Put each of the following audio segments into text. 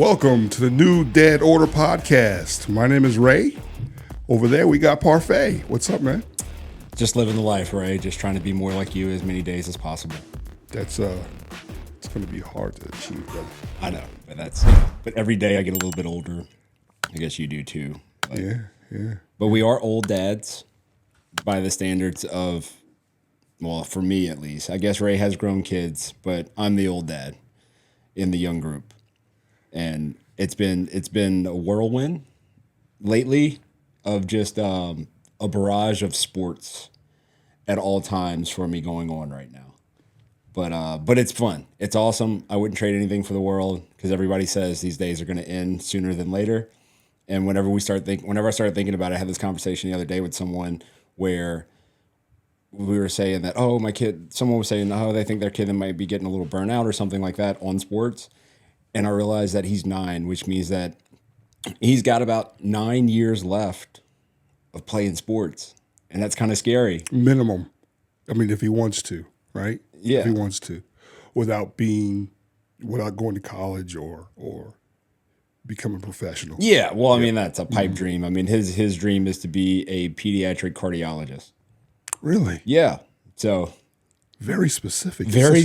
Welcome to the New Dead Order podcast. My name is Ray. Over there, we got Parfait. What's up, man? Just living the life, Ray. Just trying to be more like you as many days as possible. That's it's going to be hard to achieve, brother. I know, but every day I get a little bit older. I guess you do too. Yeah. But we are old dads by the standards of, well, for me at least. I guess Ray has grown kids, but I'm the old dad in the young group. And it's been a whirlwind lately of just a barrage of sports at all times for me going on right now. But it's fun. It's awesome. I wouldn't trade anything for the world because everybody says these days are going to end sooner than later. And whenever I started thinking about it, I had this conversation the other day with someone where we were saying that, someone was saying, they think their kid might be getting a little burnout or something like that on sports. And I realized that he's 9, which means that he's got about 9 years left of playing sports. And that's kind of scary. Minimum. I mean, if he wants to, right? Yeah. If he wants to, without going to college or becoming professional. Yeah. Well, I mean, that's a pipe dream. I mean, his dream is to be a pediatric cardiologist. Really? Yeah. So very specific. Very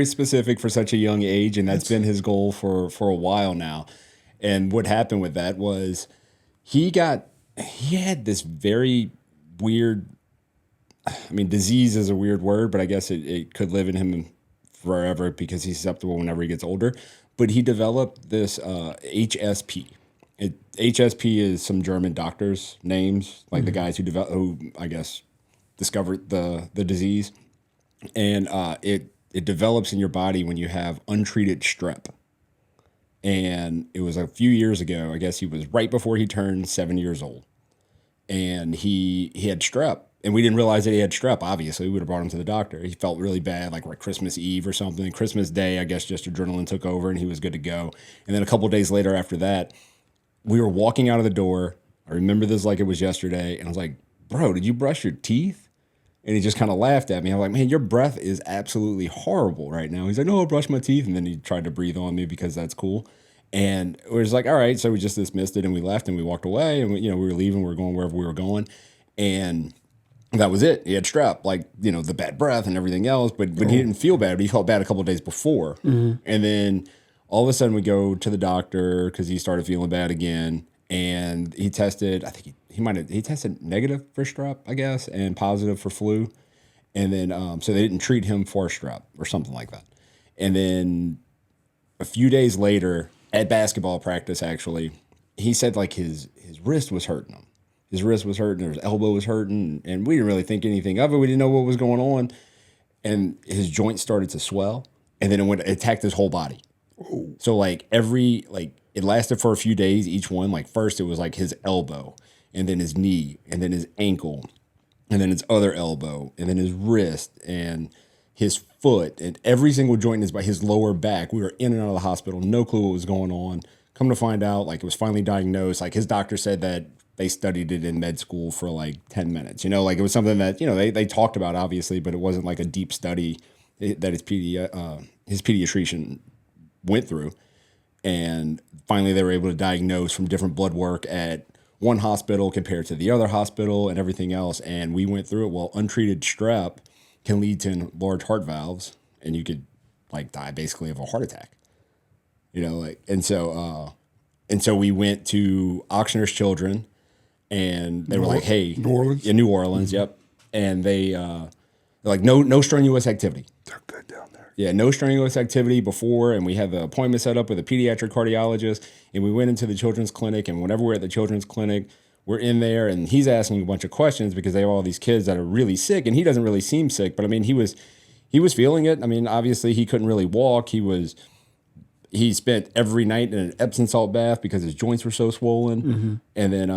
specific for such a young age, and that's been his goal for a while now. And what happened with that was he had this very weird, disease is a weird word, but I guess it could live in him forever because he's susceptible whenever he gets older. But he developed this HSP. HSP is some German doctors' names, like the guys who I guess discovered the disease. And it develops in your body when you have untreated strep. And it was a few years ago. I guess he was right before he turned 7 years old. And he had strep. And we didn't realize that he had strep, obviously. We would have brought him to the doctor. He felt really bad, like Christmas Eve or something. Christmas Day, I guess just adrenaline took over and he was good to go. And then a couple of days later after that, we were walking out of the door. I remember this like it was yesterday. And I was like, bro, did you brush your teeth? And he just kind of laughed at me. I'm like, man, your breath is absolutely horrible right now. He's like, no, I brushed my teeth. And then he tried to breathe on me because that's cool. And it was like, all right. So we just dismissed it and we left and we walked away. And we were leaving. We were going wherever we were going. And that was it. He had strep, the bad breath and everything else. But he didn't feel bad. But he felt bad a couple of days before. Mm-hmm. And then all of a sudden we go to the doctor because he started feeling bad again. And he tested, I think he tested negative for strep, I guess, and positive for flu. And then, so they didn't treat him for strep or something like that. And then a few days later at basketball practice, actually, he said his wrist was hurting him. His wrist was hurting, or his elbow was hurting. And we didn't really think anything of it. We didn't know what was going on. And his joints started to swell. And then it attacked his whole body. Ooh. So it lasted for a few days, each one. First it was his elbow, and then his knee, and then his ankle, and then his other elbow, and then his wrist, and his foot, and every single joint is by his lower back. We were in and out of the hospital, no clue what was going on. Come to find out, it was finally diagnosed. His doctor said that they studied it in med school for 10 minutes. It was something that, they talked about, obviously, but it wasn't a deep study that his pediatrician went through. And finally, they were able to diagnose from different blood work at one hospital compared to the other hospital and everything else. And we went through it. Well, untreated strep can lead to enlarged heart valves, and you could die basically of a heart attack. And so we went to Ochsner's Children, and they were like, "Hey, New Orleans, yeah, New Orleans, yep." And they're like, "No strenuous activity." They're good down there. Yeah, no strenuous activity before, and we had the appointment set up with a pediatric cardiologist, and we went into the children's clinic, and whenever we're at the children's clinic, we're in there, and he's asking a bunch of questions because they have all these kids that are really sick, and he doesn't really seem sick, but he was feeling it. Obviously he couldn't really walk. He spent every night in an Epsom salt bath because his joints were so swollen, and then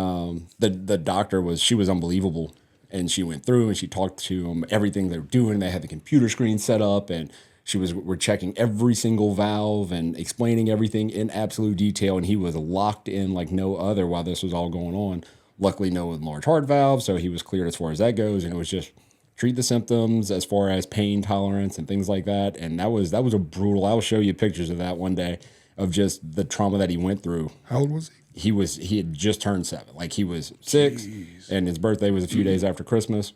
the doctor she was unbelievable, and she went through and she talked to him everything they were doing. They had the computer screen set up, and we're checking every single valve and explaining everything in absolute detail, and he was locked in like no other while this was all going on. Luckily, no enlarged heart valve, so he was cleared as far as that goes, and it was just treat the symptoms as far as pain tolerance and things like that. And that was a brutal. I'll show you pictures of that one day. of just the trauma that he went through. How old was he? He had just turned 7. Like he was 6, and his birthday was a few days after Christmas.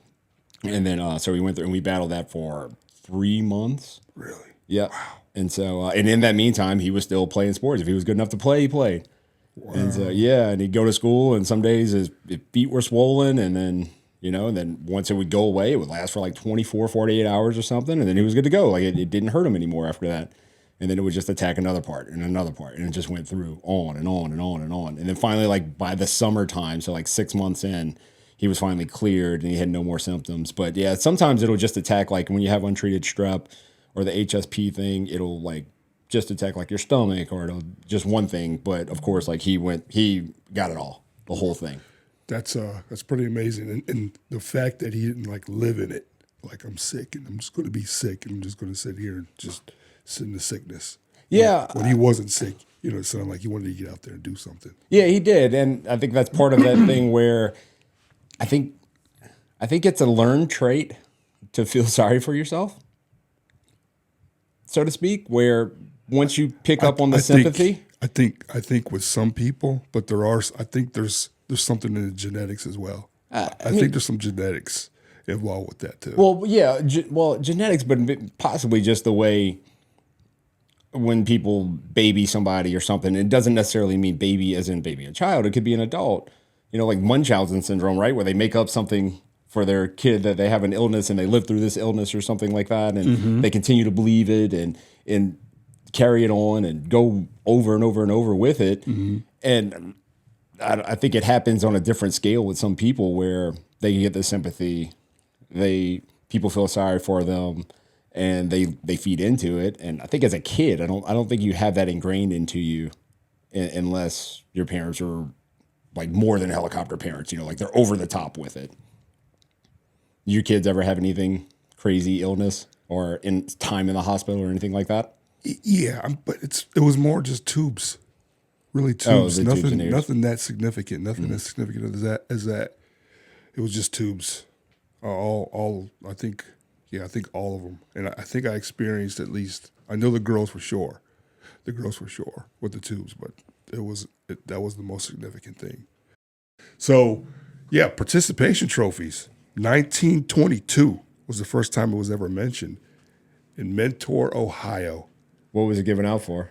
And then so he went through, and we battled that for 3 months. Really? Yeah. Wow. And so and in that meantime, he was still playing sports. If he was good enough to play, he played. Wow. And so and he'd go to school, and some days his feet were swollen, and then and then once it would go away, it would last for like 24, 48 hours or something, and then he was good to go. Like it didn't hurt him anymore after that. And then it would just attack another part and another part, and it just went through on and on and on and on. And then finally, like by the summertime, so like 6 months in, he was finally cleared and he had no more symptoms. But yeah, sometimes it'll just attack, like when you have untreated strep or the HSP thing, it'll like just attack like your stomach, or it'll just one thing. But of course, like he got it all, the whole thing. That's pretty amazing. And the fact that he didn't like live in it, like I'm sick and I'm just going to be sick and I'm just going to sit here and just sit in the sickness. Yeah. When he wasn't sick, it sounded like he wanted to get out there and do something. Yeah, he did. And I think that's part of that thing where I think it's a learned trait to feel sorry for yourself, so to speak, where once you pick up on the sympathy. I think with some people, but I think there's something in the genetics as well. I think there's some genetics involved with that too. Well, yeah, genetics, but possibly just the way when people baby somebody or something, it doesn't necessarily mean baby as in baby a child. It could be an adult, like Munchausen syndrome, right? Where they make up something for their kid that they have an illness and they live through this illness or something like that. And they continue to believe it and carry it on and go over and over and over with it. And I think it happens on a different scale with some people where they get the sympathy, people feel sorry for them, and they feed into it. And I think as a kid, I don't think you have that ingrained into you unless your parents are like more than helicopter parents, like they're over the top with it. Your kids ever have anything crazy illness or in time in the hospital or anything like that? Yeah, but it was more just tubes. Really tubes. Nothing that significant. Nothing as significant as that. It was just tubes. I think all of them. And I think I experienced at least. I know the girls for sure. The girls for sure with the tubes, but that was the most significant thing. So, yeah, participation trophies. 1922 was the first time it was ever mentioned in Mentor, Ohio. What was it given out for?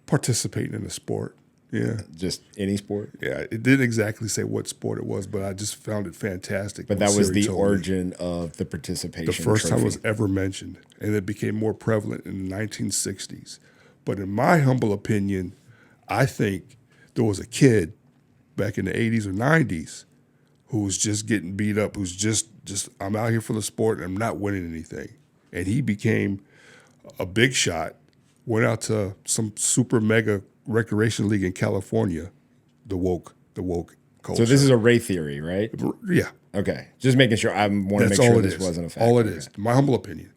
Participating in a sport. Yeah. Just any sport? Yeah. It didn't exactly say what sport it was, but I just found it fantastic. But that was the origin of the participation The first trophy. time it was ever mentioned. And it became more prevalent in the 1960s. But in my humble opinion, I think there was a kid back in the 80s or 90s who was just getting beat up, who's just I'm out here for the sport and I'm not winning anything. And he became a big shot, went out to some super mega recreation league in California, the woke culture. So this is a Ray theory, right? Yeah. Okay. Just making sure. I want to make sure this wasn't a fact. All it is, my humble opinion.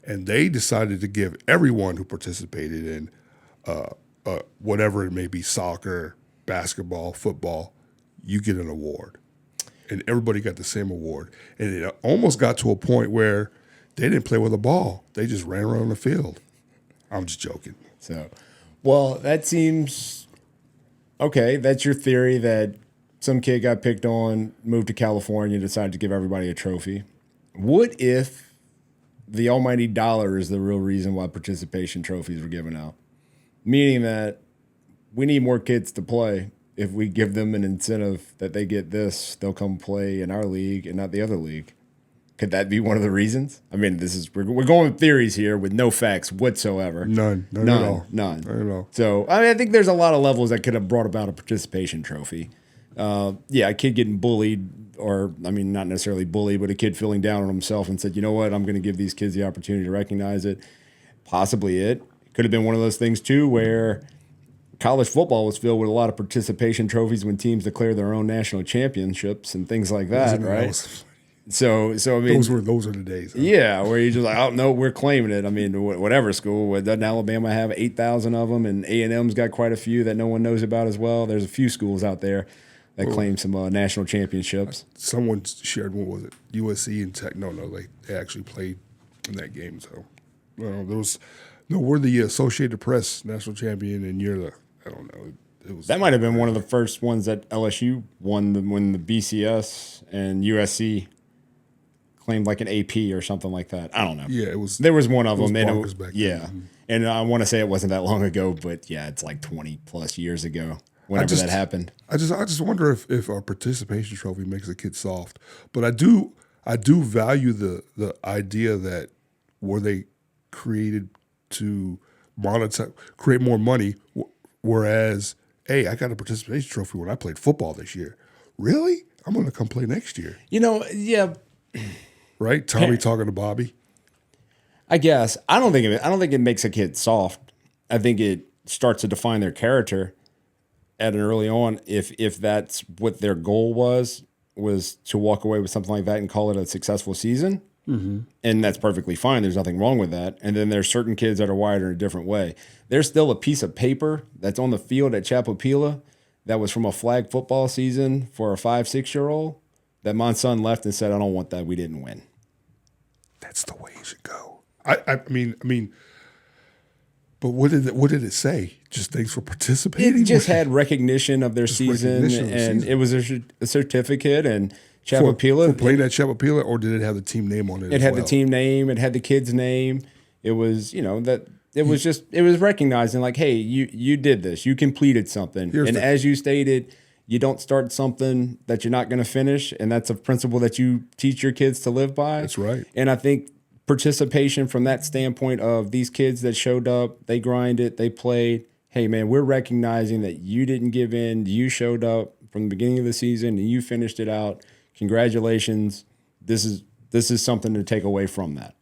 And they decided to give everyone who participated in whatever it may be, soccer, basketball, football, you get an award. And everybody got the same award. And it almost got to a point where they didn't play with a ball. They just ran around the field. I'm just joking. So, well, that seems okay. That's your theory that some kid got picked on, moved to California, decided to give everybody a trophy. What if the almighty dollar is the real reason why participation trophies were given out? Meaning that we need more kids to play. If we give them an incentive that they get this, they'll come play in our league and not the other league. Could that be one of the reasons? I mean, we're going with theories here with no facts whatsoever. None at all. None. Not at all. So, I think there's a lot of levels that could have brought about a participation trophy. A kid getting bullied, or, not necessarily bullied, but a kid feeling down on himself and said, you know what, I'm going to give these kids the opportunity to recognize it. Possibly it. Could have been one of those things, too, where college football was filled with a lot of participation trophies when teams declared their own national championships and things like that, right? So those are the days. Huh? Yeah, where you're just like, oh no, we're claiming it. Whatever school, doesn't Alabama have 8,000 of them, and A&M's got quite a few that no one knows about as well. There's a few schools out there that claim some national championships. Someone shared, what was it? USC and Tech. No, they actually played in that game. So there was No, we're the Associated Press national champion, and you're the, I don't know. That might have been one of the first ones that LSU won when the BCS and USC claimed like an AP or something like that. I don't know. Yeah, it was. There was one of them. Back yeah. then. And I want to say it wasn't that long ago, but yeah, it's like 20 plus years ago whenever that happened. I just wonder if our participation trophy makes a kid soft. But I do value the idea that were they created to monetize, create more money, whereas, hey, I got a participation trophy when I played football this year. Really? I'm going to come play next year. Yeah. Right? Tommy talking to Bobby. I guess. I don't think it makes a kid soft. I think it starts to define their character at an early on. If that's what their goal was to walk away with something like that and call it a successful season. Mm-hmm. And that's perfectly fine. There's nothing wrong with that. And then there's certain kids that are wired in a different way. There's still a piece of paper that's on the field at Chapopila that was from a flag football season for a 5-6-year-old that my son left and said, I don't want that. We didn't win. That's the way it should go. I mean, but what did it say? Just thanks for participating? It just had recognition of their season, and it was a certificate, and Chapopila. For playing at Chapopila, or did it have the team name on it? It had the team name, it had the kid's name. It was, that it was recognizing like, hey, you did this, you completed something. As you stated, you don't start something that you're not going to finish, and that's a principle that you teach your kids to live by. That's right. And I think participation from that standpoint of these kids that showed up, they grinded, they played. Hey, man, we're recognizing that you didn't give in. You showed up from the beginning of the season, and you finished it out. Congratulations. This is something to take away from that.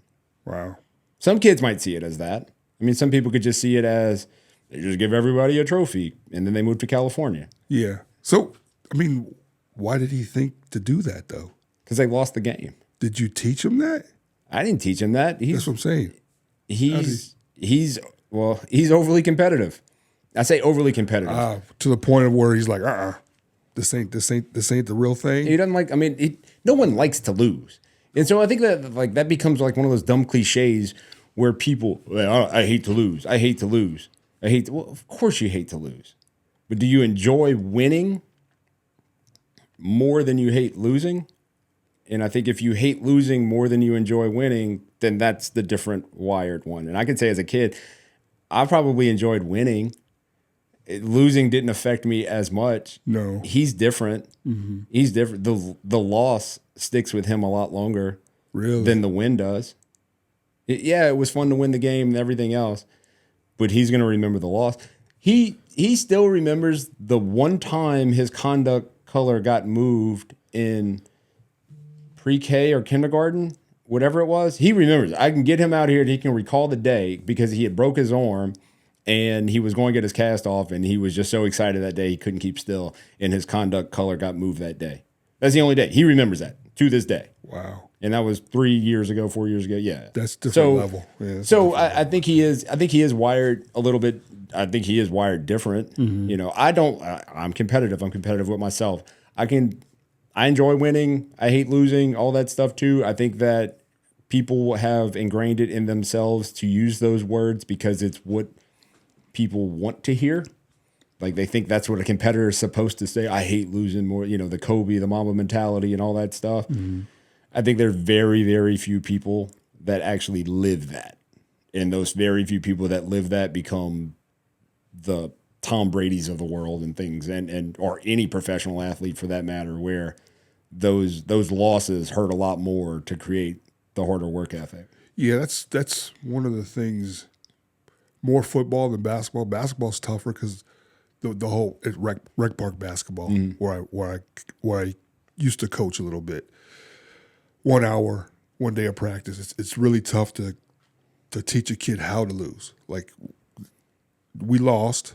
Wow. Some kids might see it as that. I mean, some people could just see it as they just give everybody a trophy, and then they move to California. Yeah. So, I mean, why did he think to do that, though? Because they lost the game. Did you teach him that? I didn't teach him that. That's what I'm saying. He's overly competitive. I say overly competitive. To the point of where he's like, this ain't the real thing. He doesn't like. I mean, no one likes to lose, and so I think that becomes like one of those dumb cliches where people, I hate to lose. I hate to lose. Well, of course you hate to lose, but do you enjoy winning more than you hate losing? And I think if you hate losing more than you enjoy winning, then that's the different wired one. And I can say as a kid, I probably enjoyed winning. Losing didn't affect me as much. No. He's different. Mm-hmm. He's different. The loss sticks with him a lot longer than the win does. It was fun to win the game and everything else, but he's going to remember the loss. He still remembers the one time his conduct color got moved in pre-K or kindergarten, whatever it was. He remembers. I can get him out here and he can recall the day because he had broke his arm and he was going to get his cast off, and he was just so excited that day he couldn't keep still, and his conduct color got moved that day. That's the only day. He remembers that to this day. Wow. And that was 4 years ago. Yeah. That's different level. Yeah, I think he is wired a little bit. I think he is wired different. Mm-hmm. I'm competitive. I'm competitive with myself. I enjoy winning. I hate losing, all that stuff too. I think that people have ingrained it in themselves to use those words because it's what people want to hear. Like they think that's what a competitor is supposed to say. I hate losing more, the Kobe, the Mamba mentality and all that stuff. Mm-hmm. I think there's very, very few people that actually live that. And those very few people that live that become the Tom Brady's of the world and things, and or any professional athlete for that matter, where those losses hurt a lot more to create the harder work ethic. Yeah, that's one of the things. More football than basketball. Basketball's tougher because the whole rec park basketball, where I used to coach a little bit. 1 hour, 1 day of practice. It's really tough to teach a kid how to lose. Like we lost.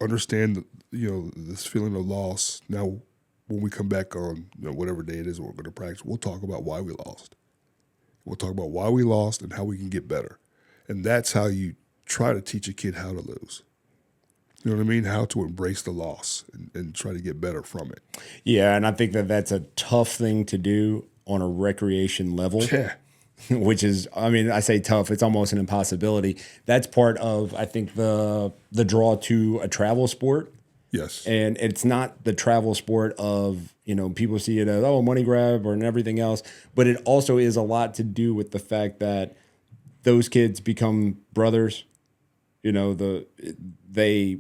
Understand this feeling of loss. Now when we come back on whatever day it is we're going to practice, we'll talk about why we lost. We'll talk about why we lost and how we can get better. And that's how you try to teach a kid how to lose. You know what I mean? How to embrace the loss and try to get better from it. Yeah, and I think that that's a tough thing to do on a recreation level. Yeah. which is, I mean, I say tough, it's almost an impossibility. That's part of, I think, the draw to a travel sport. Yes. And it's not the travel sport of, people see it as, oh, money grab and everything else. But it also is a lot to do with the fact that those kids become brothers. They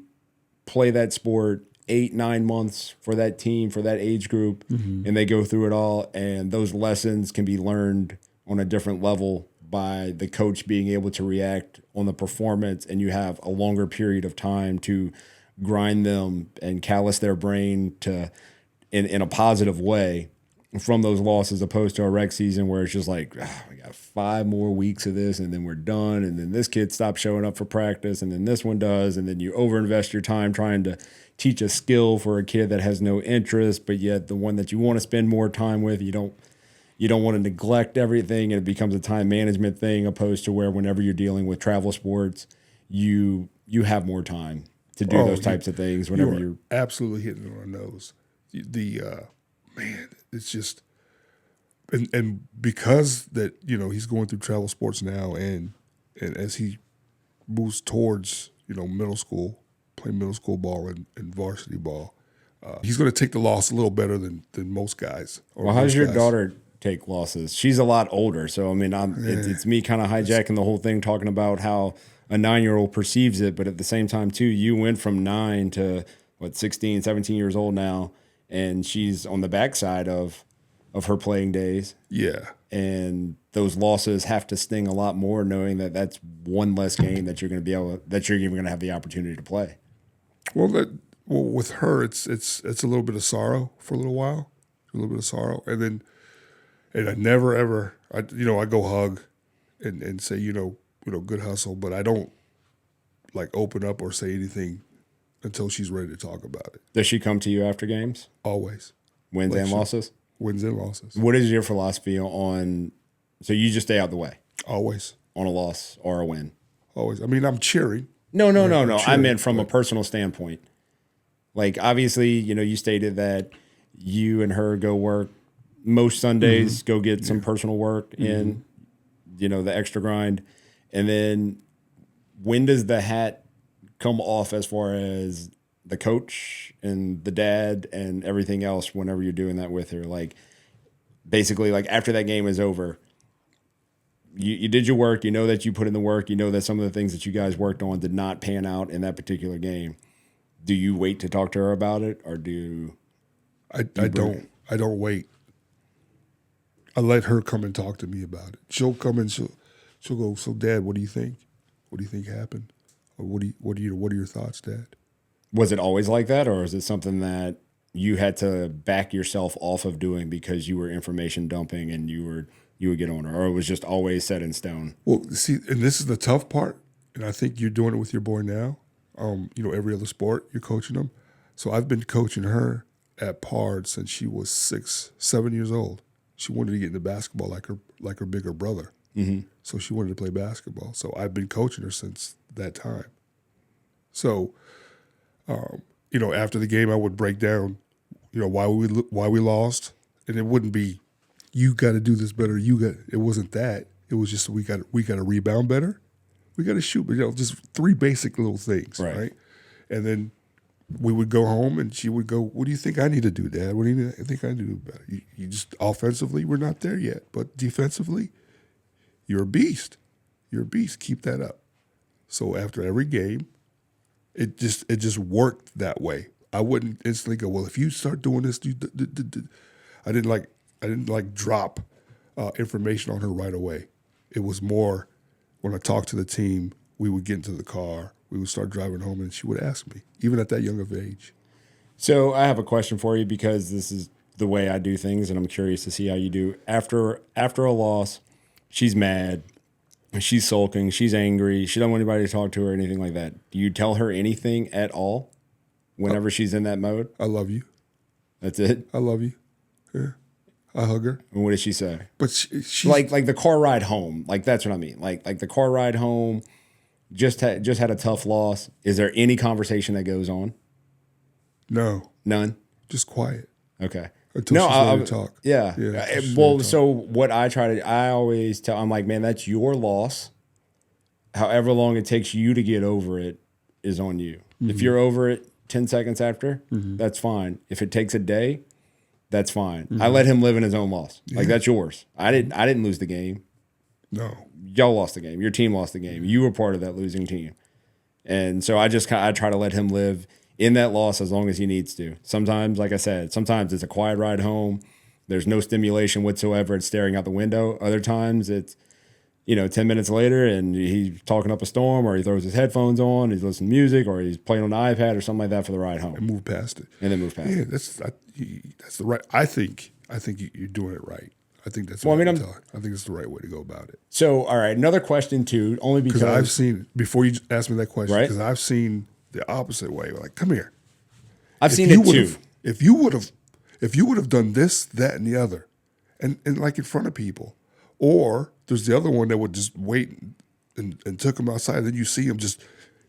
play that sport 8-9 months for that team, for that age group, and they go through it all. And those lessons can be learned on a different level by the coach being able to react on the performance. And you have a longer period of time to grind them and callous their brain to in a positive way from those losses, opposed to a rec season where it's just like, we got 5 more weeks of this and then we're done. And then this kid stops showing up for practice and then this one does. And then you overinvest your time trying to teach a skill for a kid that has no interest, but yet the one that you want to spend more time with, you don't want to neglect everything, and it becomes a time management thing, opposed to where whenever you're dealing with travel sports, you have more time to do those types of things whenever you're absolutely hitting it on the nose. Man, it's just, and because that, he's going through travel sports now, and as he moves towards, middle school, playing middle school ball and varsity ball, he's going to take the loss a little better than most guys. Well, how's your daughter take losses? She's a lot older, so I mean, it's me kind of hijacking the whole thing, talking about how a 9-year-old perceives it, but at the same time too, you went from 9 to 16, 17 years old now, and she's on the backside of her playing days. Yeah. And those losses have to sting a lot more, knowing that that's one less game that you're going to be able, that you're even going to have the opportunity to play. Well, with her, it's a little bit of sorrow for a little while, and I never ever, I go hug and say, good hustle, but I don't like open up or say anything until she's ready to talk about it. Does she come to you after games? Always. Wins and losses? Wins and losses. What is your philosophy on, so you just stay out the way? Always. On a loss or a win? Always. I mean, I'm cheering. No. I meant from a personal standpoint. Like, obviously, you stated that you and her go work most Sundays, go get some personal work in, the extra grind. And then when does the hat come off as far as the coach and the dad and everything else whenever you're doing that with her? Like, basically, like, after that game is over, you did your work, that you put in the work, that some of the things that you guys worked on did not pan out in that particular game. Do you wait to talk to her about it, or I don't wait. I let her come and talk to me about it. She'll come and she'll go, so Dad, what do you think? What do you think happened? Or what are your thoughts, Dad? Was it always like that, or is it something that you had to back yourself off of doing because you were information dumping and you would get on her, or it was just always set in stone? Well, see, and this is the tough part, and I think you're doing it with your boy now. Every other sport, you're coaching them. So I've been coaching her at Pard since she was 6-7 years old. She wanted to get into basketball like her bigger brother. Mm-hmm. So she wanted to play basketball. So I've been coaching her since that time. So, after the game, I would break down, why we lost, and it wouldn't be, you got to do this better. It wasn't that. It was just we got to rebound better. We got to shoot, but just 3 basic little things, right? And then we would go home, and she would go, "What do you think I need to do, Dad? What do you think I need to do better? You just offensively, we're not there yet, but defensively, you're a beast. You're a beast. Keep that up." So after every game, it just worked that way. I wouldn't instantly go, "Well, if you start doing this," I didn't drop information on her right away. It was more, when I talked to the team, we would get into the car, we would start driving home, and she would ask me, even at that young of age. So I have a question for you, because this is the way I do things, and I'm curious to see how you do. After a loss, she's mad, she's sulking, she's angry, she doesn't want anybody to talk to her or anything like that. Do you tell her anything at all whenever she's in that mode? I love you. That's it? I love you. Yeah. I hug her. And what does she say? But she's like the car ride home. Like, that's what I mean. Like the car ride home, just had a tough loss. Is there any conversation that goes on? No. None? Just quiet. Okay. until she's ready to talk. Yeah. Well, so what I always tell, I'm like, man, that's your loss. However long it takes you to get over it is on you. Mm-hmm. If you're over it 10 seconds after, that's fine. If it takes a day, that's fine. I let him live in his own loss. Like, that's yours. I didn't lose the game. No. Y'all lost the game. Your team lost the game. You were part of that losing team. And so I try to let him live in that loss as long as he needs to. Sometimes, like I said, sometimes it's a quiet ride home. There's no stimulation whatsoever. It's staring out the window. Other times it's, 10 minutes later and he's talking up a storm, or he throws his headphones on, he's listening to music, or he's playing on the iPad or something like that for the ride home. And move past it. And then move past it. That's the right. I think you're doing it right. I think that's. I think it's the right way to go about it. So, all right, another question too, only because I've seen, before you ask me that question, because I've seen the opposite way. Like, come here. I've seen it too. If you would have done this, that, and the other, and like in front of people, or there's the other one that would just wait and took him outside. Then you see him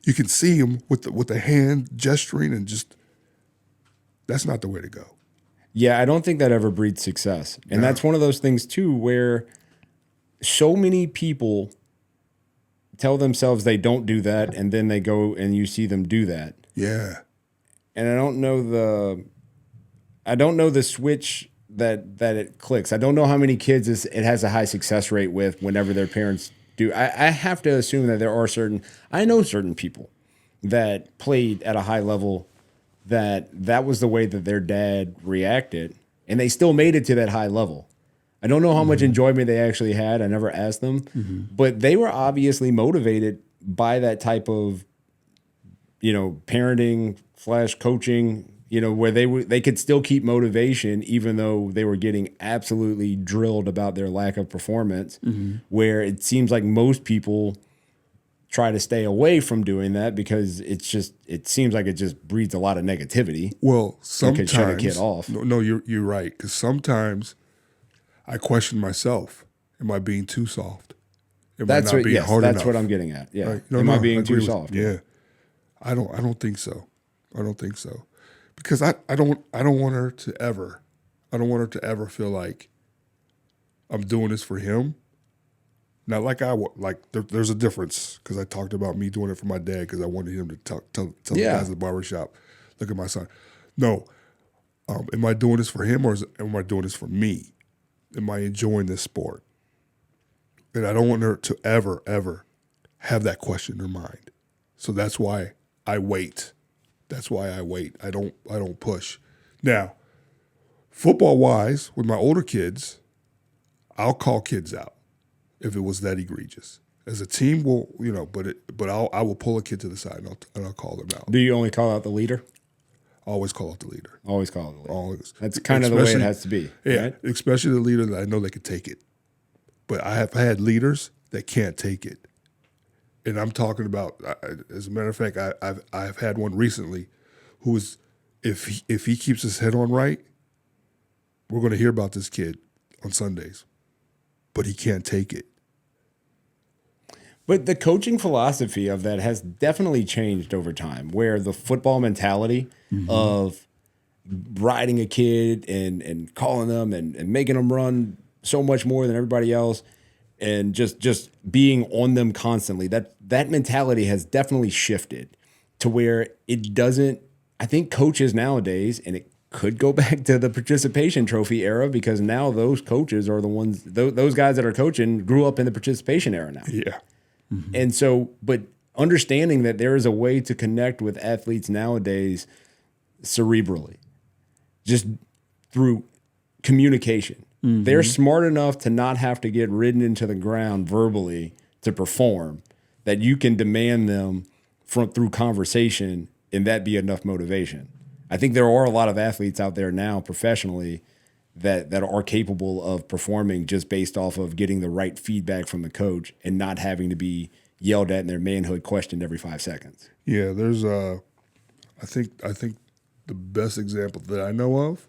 you can see him with the hand gesturing, and just, that's not the way to go. Yeah, I don't think that ever breeds success. And that's one of those things too, where so many people tell themselves they don't do that, and then they go and you see them do that. Yeah. And I don't know the switch that it clicks. I don't know how many kids it has a high success rate with whenever their parents do. I have to assume that there are I know certain people that played at a high level that was the way that their dad reacted, and they still made it to that high level. I don't know how much enjoyment they actually had. I never asked them, but they were obviously motivated by that type of, parenting / coaching, where they could still keep motivation even though they were getting absolutely drilled about their lack of performance, where it seems like most people try to stay away from doing that because it seems like it just breeds a lot of negativity. Well, sometimes shut a kid off. No, you're right, because sometimes I question myself: am I being too soft? Am I not being hard enough? That's what I'm getting at. Yeah, right? Am I being too soft? Yeah, I don't think so. I don't think so, because I don't want her to ever feel like I'm doing this for him. Now, there's a difference, because I talked about me doing it for my dad because I wanted him to tell the guys at the barbershop, look at my son. No, am I doing this for him, or am I doing this for me? Am I enjoying this sport? And I don't want her to ever, ever have that question in her mind. So that's why I wait. I don't push. Now, football-wise, with my older kids, I'll call kids out if it was that egregious. As a team, I will pull a kid to the side and I'll call them out. Do you only call out the leader? Always call out the leader. Always call out the leader. Always. That's kind of the way it has to be. Yeah, right? Especially the leader that I know they can take it. But I have had leaders that can't take it. And I'm talking about, as a matter of fact, I've had one recently who is, if he keeps his head on right, we're going to hear about this kid on Sundays. But he can't take it. But the coaching philosophy of that has definitely changed over time, where the football mentality of riding a kid and calling them and making them run so much more than everybody else and just being on them constantly, that mentality has definitely shifted to where it doesn't, I think coaches nowadays, and it could go back to the participation trophy era, because now those coaches are the ones, those guys that are coaching grew up in the participation era now. Yeah. And so, but understanding that there is a way to connect with athletes nowadays cerebrally, just through communication. They're smart enough to not have to get ridden into the ground verbally to perform, that you can demand them through conversation, and that be enough motivation. I think there are a lot of athletes out there now professionally that are capable of performing just based off of getting the right feedback from the coach and not having to be yelled at and their manhood questioned every 5 seconds. Yeah, there's I think the best example that I know of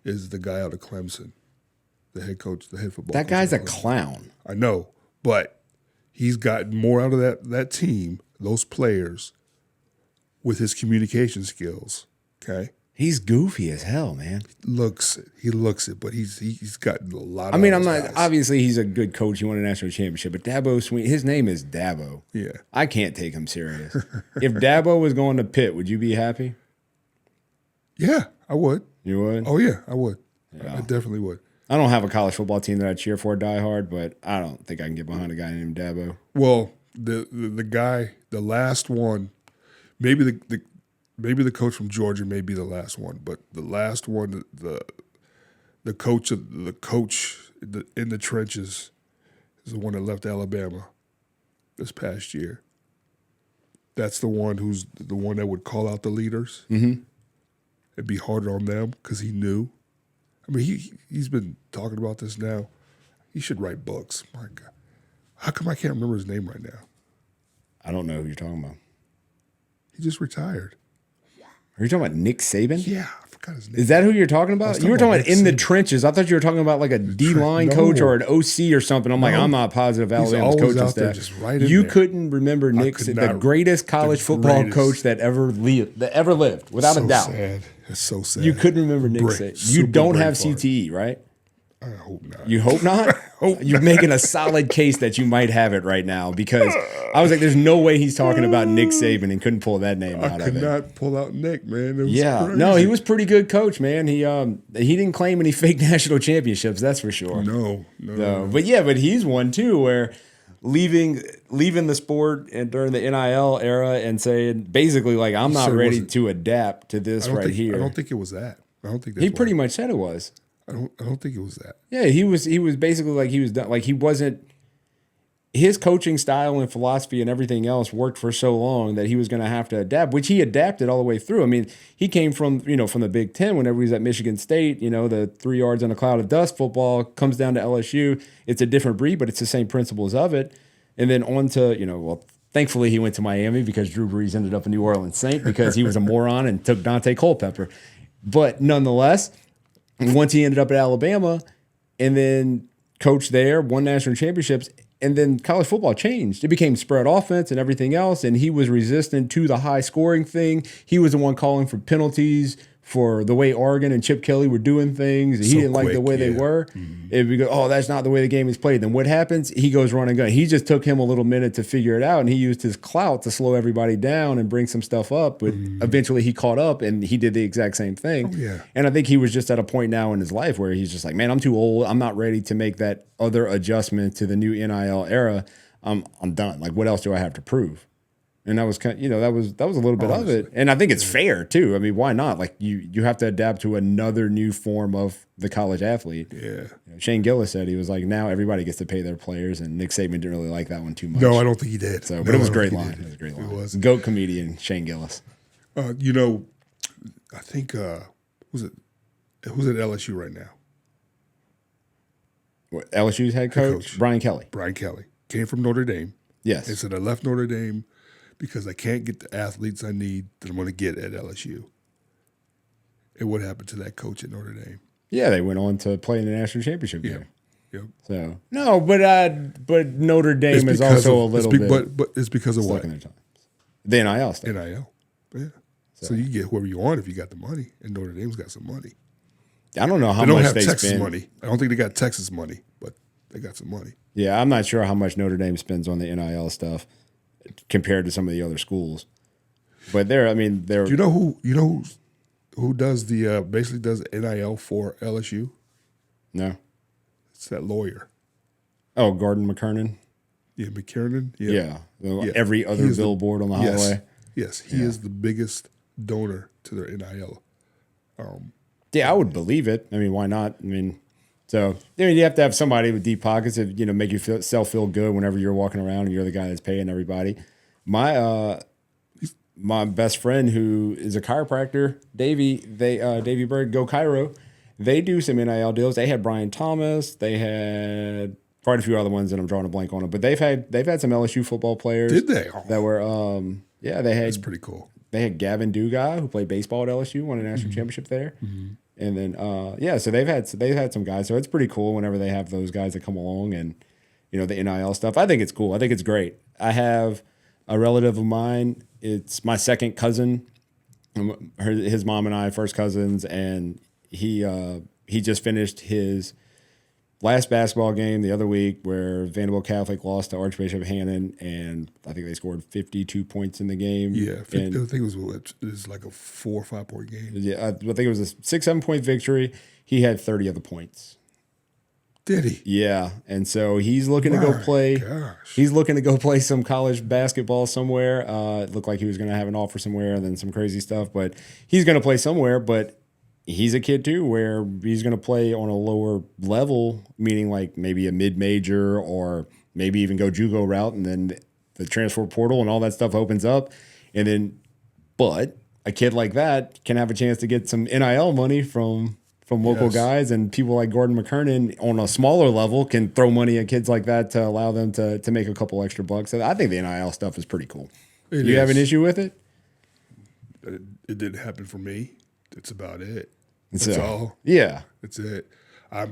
is the guy out of Clemson, the head coach, the head football coach. That guy's a clown. I know, but he's gotten more out of that team, those players, with his communication skills. Okay. He's goofy as hell, man. He looks it, but he's gotten a lot. I mean, I'm not. Obviously, he's a good coach. He won a national championship, but Dabo Sweeney, his name is Dabo. Yeah, I can't take him serious. If Dabo was going to Pitt, would you be happy? Yeah, I would. You would? Oh yeah, I would. Yeah. I definitely would. I don't have a college football team that I cheer for die hard, but I don't think I can get behind a guy named Dabo. Well, the guy, the last one, maybe the coach from Georgia may be the last one, but the last one, the coach in the trenches is the one that left Alabama this past year. That's the one who's the one that would call out the leaders. Mm-hmm. It'd be harder on them because he knew. I mean, he's been talking about this now. He should write books. My God, how come I can't remember his name right now? I don't know who you're talking about. He just retired. Are you talking about Nick Saban? Yeah, I forgot his name. Is that who you're talking about? You were talking about in the trenches. I thought you were talking about like a D-line coach or an OC or something. I'm like, I'm not positive Alabama's coaching staff. You couldn't remember Nick, the greatest college football coach that ever lived, without a doubt. Sad. It's so sad. You couldn't remember Nick Saban. You don't have CTE, right? I hope not. You hope not? You're making a solid case that you might have it right now, because I was like, there's no way he's talking about Nick Saban and couldn't pull that name out of it. I could not pull out Nick, man. It was crazy. No, he was pretty good coach, man. He didn't claim any fake national championships, that's for sure. No. But he's one too, where leaving the sport and during the NIL era and saying basically like, I'm not ready to adapt to this here. I don't think it was that. I don't think that's he pretty much said it was. I don't think it was that. Yeah, he was basically like he was done. Like he wasn't. His coaching style and philosophy and everything else worked for so long that he was going to have to adapt, which he adapted all the way through. I mean, he came from the Big Ten whenever he was at Michigan State. The 3 yards on a cloud of dust football comes down to LSU. It's a different breed, but it's the same principles of it. And then on to thankfully he went to Miami because Drew Brees ended up a New Orleans Saint because he was a moron and took Dante Culpepper. But nonetheless, once he ended up at Alabama and then coached there, won national championships, and then college football changed. It became spread offense and everything else, and he was resistant to the high scoring thing. He was the one calling for penalties for the way Oregon and Chip Kelly were doing things. He didn't like the way they were. Mm-hmm. If we go, that's not the way the game is played. Then what happens? He goes run and gun. He just took him a little minute to figure it out, and he used his clout to slow everybody down and bring some stuff up. But eventually he caught up, and he did the exact same thing. Oh, yeah. And I think he was just at a point now in his life where he's just like, man, I'm too old. I'm not ready to make that other adjustment to the new NIL era. I'm done. Like, what else do I have to prove? And that was kind of, that was a little bit of it. And I think it's fair too. I mean, why not? Like you have to adapt to another new form of the college athlete. Yeah. Shane Gillis said he was like, now everybody gets to pay their players, and Nick Saban didn't really like that one too much. No, I don't think he did. So, but it was a great line. It was a great line. It was. GOAT comedian Shane Gillis. I think who's at LSU right now? What, LSU's head coach? Brian Kelly. Brian Kelly came from Notre Dame. Yes. They said I left Notre Dame because I can't get the athletes I need that I'm going to get at LSU. And what happened to that coach at Notre Dame? Yeah, they went on to play in the national championship game. Yep. So no, but Notre Dame is also a little bit. But it's because of what? In their times. The NIL stuff. NIL. Yeah. So you get whoever you want if you got the money, and Notre Dame's got some money. I don't know how much they Texas spend. Money. I don't think they got Texas money, but they got some money. Yeah, I'm not sure how much Notre Dame spends on the NIL stuff compared to some of the other schools. But they're. Do you know who does the basically does NIL for LSU? No. It's that lawyer. Oh, Gordon McKernan? Yeah, McKernan. Yeah. Every other billboard on the highway. Yes, he is the biggest donor to their NIL. Yeah, I would believe it. I mean, why not? So you have to have somebody with deep pockets to make yourself feel good whenever you're walking around and you're the guy that's paying everybody. My best friend who is a chiropractor, Davey Berg, Go Chiro, they do some NIL deals. They had Brian Thomas. They had quite a few other ones that I'm drawing a blank on them. But they've had some LSU football players. Did they? That were they had. That's pretty cool. They had Gavin Dugas, who played baseball at LSU, won a national championship there. Mm-hmm. And then so they've had some guys. So it's pretty cool whenever they have those guys that come along and the NIL stuff. I think it's cool. I think it's great. I have a relative of mine. It's my second cousin. his mom and I first cousins, and he just finished his last basketball game the other week where Vanderbilt Catholic lost to Archbishop Hannon, and I think they scored 52 points in the game. Yeah, I think it was like a 4 or 5 point game. Yeah, I think it was a 6-7 point victory. He had 30 of the points. Did he? Yeah, and so he's looking to go play. Gosh. He's looking to go play some college basketball somewhere. It looked like he was going to have an offer somewhere, and then some crazy stuff. But he's going to play somewhere. But he's a kid too, where he's going to play on a lower level, meaning like maybe a mid-major or maybe even go JUCO route, and then the transfer portal and all that stuff opens up, and then. But a kid like that can have a chance to get some NIL money from local guys, and people like Gordon McKernan on a smaller level can throw money at kids like that to allow them to make a couple extra bucks. So I think the NIL stuff is pretty cool. Do you have an issue with it? It didn't happen for me. That's about it. That's all. Yeah. That's it. I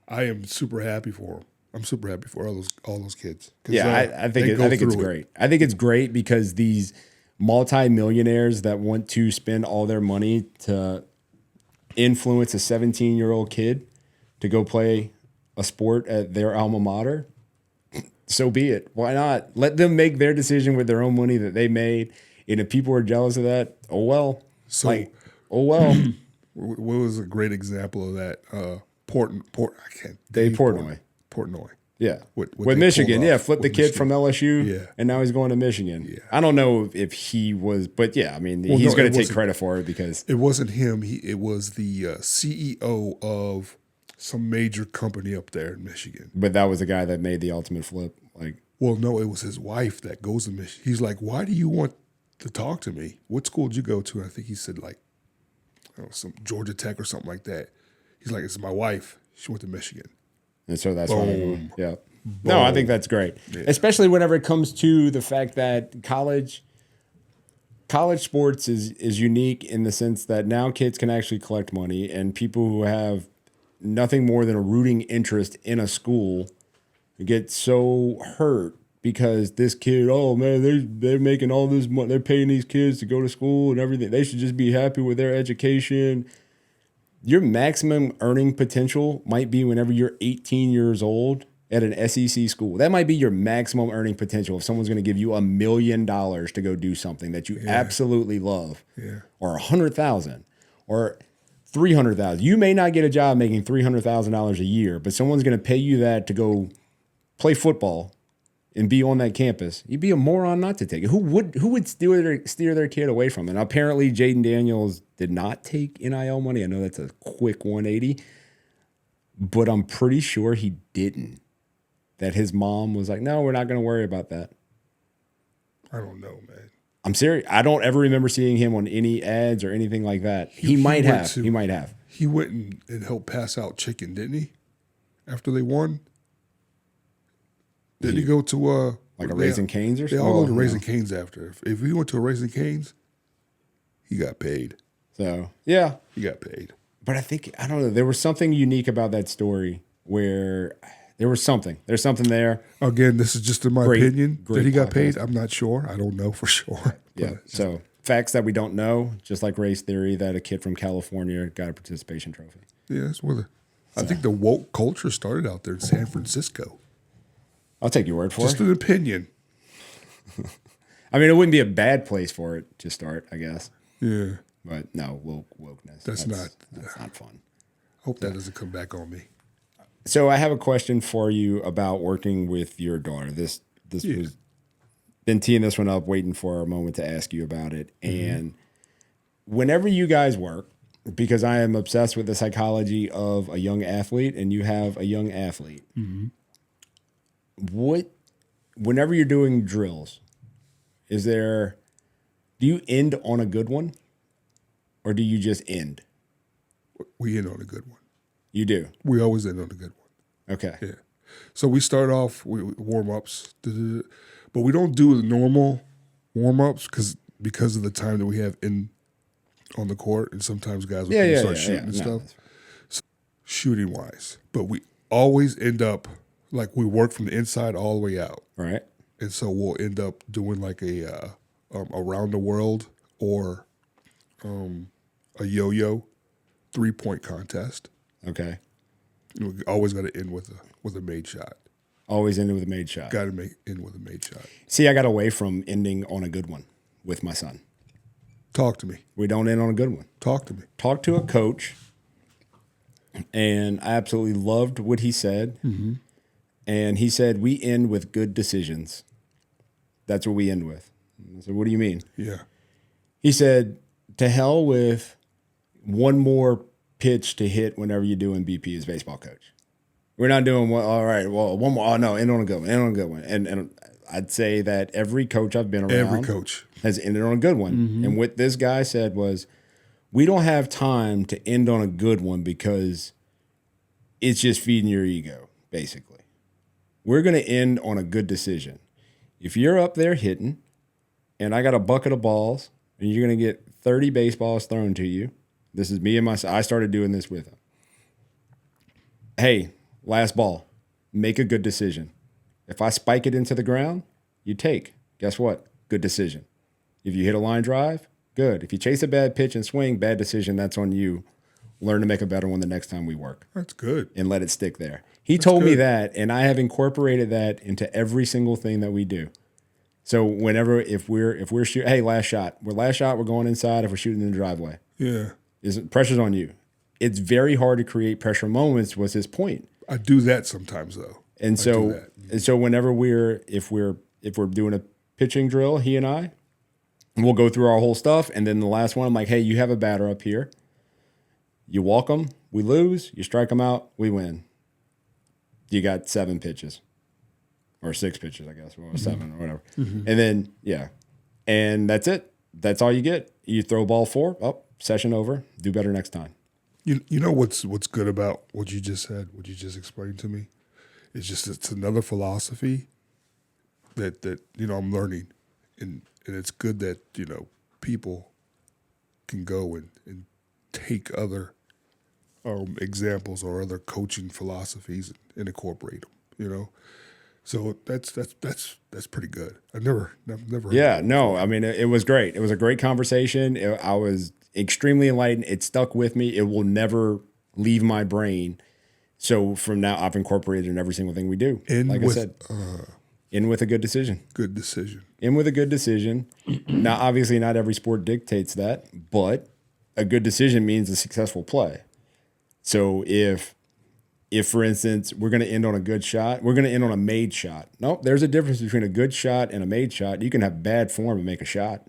am super happy for them. I'm super happy for all those kids. Yeah, I think it's great. I think it's great because these multi-millionaires that want to spend all their money to influence a 17-year-old kid to go play a sport at their alma mater, so be it. Why not? Let them make their decision with their own money that they made. And if people are jealous of that, oh well. So, what was a great example of that? Dave Portnoy. Portnoy. Yeah. With Michigan. Yeah. Flipped the kid from LSU. Yeah. And now he's going to Michigan. Yeah. I don't know if he was, but yeah, I mean, he's going to take credit for it because. It wasn't him. It was the CEO of some major company up there in Michigan. But that was the guy that made the ultimate flip. Well, no, it was his wife that goes to Michigan. He's like, why do you want to talk to me? What school did you go to? And I think he said some Georgia Tech or something like that. He's like, it's my wife. She went to Michigan. And so that's Boom. why. Yeah. Boom. No, I think that's great. Yeah. Especially whenever it comes to the fact that college sports is unique in the sense that now kids can actually collect money, and people who have nothing more than a rooting interest in a school get so hurt because this kid, oh man, they're making all this money, they're paying these kids to go to school and everything. They should just be happy with their education. Your maximum earning potential might be whenever you're 18 years old at an SEC school. That might be your maximum earning potential if someone's going to give you $1 million to go do something that you absolutely love, or $100,000 or $300,000. You may not get a job making $300,000 a year, but someone's going to pay you that to go play football and be on that campus. You'd be a moron not to take it. Who would steer their kid away from it? Now, apparently, Jaden Daniels did not take NIL money. I know that's a quick 180, but I'm pretty sure he didn't. That his mom was like, no, we're not going to worry about that. I don't know, man. I'm serious. I don't ever remember seeing him on any ads or anything like that. He might have. He might have. He went and helped pass out chicken, didn't he? After they won? Did he go to like a Raising Cane's or something? They all go to Raising Cane's after. If he went to a Raising Cane's, he got paid. So yeah, he got paid. But I don't know. There was something unique about that story where there's something there. Again, this is just in my opinion. That he got paid? I'm not sure. I don't know for sure. Yeah. So facts that we don't know, just like race theory, that a kid from California got a participation trophy. Yeah, that's where I think the woke culture started out there in San Francisco. I'll take your word for it. Just an opinion. I mean, it wouldn't be a bad place for it to start, I guess. Yeah. But no, wokeness. That's not fun. Hope that doesn't come back on me. So I have a question for you about working with your daughter. This was been teeing this one up, waiting for a moment to ask you about it. Mm-hmm. And whenever you guys work, because I am obsessed with the psychology of a young athlete, and you have a young athlete. Mm-hmm. Whenever you're doing drills, do you end on a good one, or do you just end? We end on a good one. You do? We always end on a good one. Okay. Yeah. So we start off with warm-ups, but we don't do the normal warm-ups because of the time that we have on the court, and sometimes guys will start shooting and stuff. So, shooting-wise. But we always end up, like we work from the inside all the way out. Right. And so we'll end up doing like a around the world or a yo-yo 3-point contest. Okay. You always got to end with a made shot. Always end with a made shot. Got to end with a made shot. See, I got away from ending on a good one with my son. Talk to me. We don't end on a good one. Talk to me. Talk to a coach, and I absolutely loved what he said. Mm-hmm. And he said, we end with good decisions. That's what we end with. I said, what do you mean? Yeah. He said, to hell with one more pitch to hit whenever you're doing BP as baseball coach. We're not doing one. All right, well, one more. Oh, no, end on a good one. End on a good one. And I'd say that every coach I've been around has ended on a good one. Mm-hmm. And what this guy said was, we don't have time to end on a good one because it's just feeding your ego, basically. We're going to end on a good decision. If you're up there hitting and I got a bucket of balls and you're going to get 30 baseballs thrown to you, this is me and my son. I started doing this with him. Hey, last ball, make a good decision. If I spike it into the ground, you take. Guess what? Good decision. If you hit a line drive, good. If you chase a bad pitch and swing, bad decision, that's on you. Learn to make a better one the next time we work. That's good. And let it stick there. He told me that, and I have incorporated that into every single thing that we do. So whenever, if we're shooting, hey, last shot, we're going inside if we're shooting in the driveway. Yeah. Pressure's on you. It's very hard to create pressure moments was his point. I do that sometimes though. And so whenever if we're doing a pitching drill, he and I, we'll go through our whole stuff, and then the last one, I'm like, hey, you have a batter up here. You walk them, we lose. You strike them out, we win. You got 7 pitches. Or 6 pitches, I guess. Well, 7 or whatever. Mm-hmm. And then, yeah. And that's it. That's all you get. You throw ball 4, session over. Do better next time. You know what's good about what you just said, what you just explained to me? It's another philosophy that I'm learning. And it's good that, people can go and take other examples or other coaching philosophies and incorporate them, So that's pretty good. I've never heard Yeah, no, I mean, it was great. It was a great conversation. I was extremely enlightened. It stuck with me. It will never leave my brain. So from now, I've incorporated in every single thing we do. I said, in with a good decision. Good decision. In with a good decision. Now, obviously, not every sport dictates that, but a good decision means a successful play. So if for instance, we're going to end on a good shot, we're going to end on a made shot. Nope, there's a difference between a good shot and a made shot. You can have bad form and make a shot.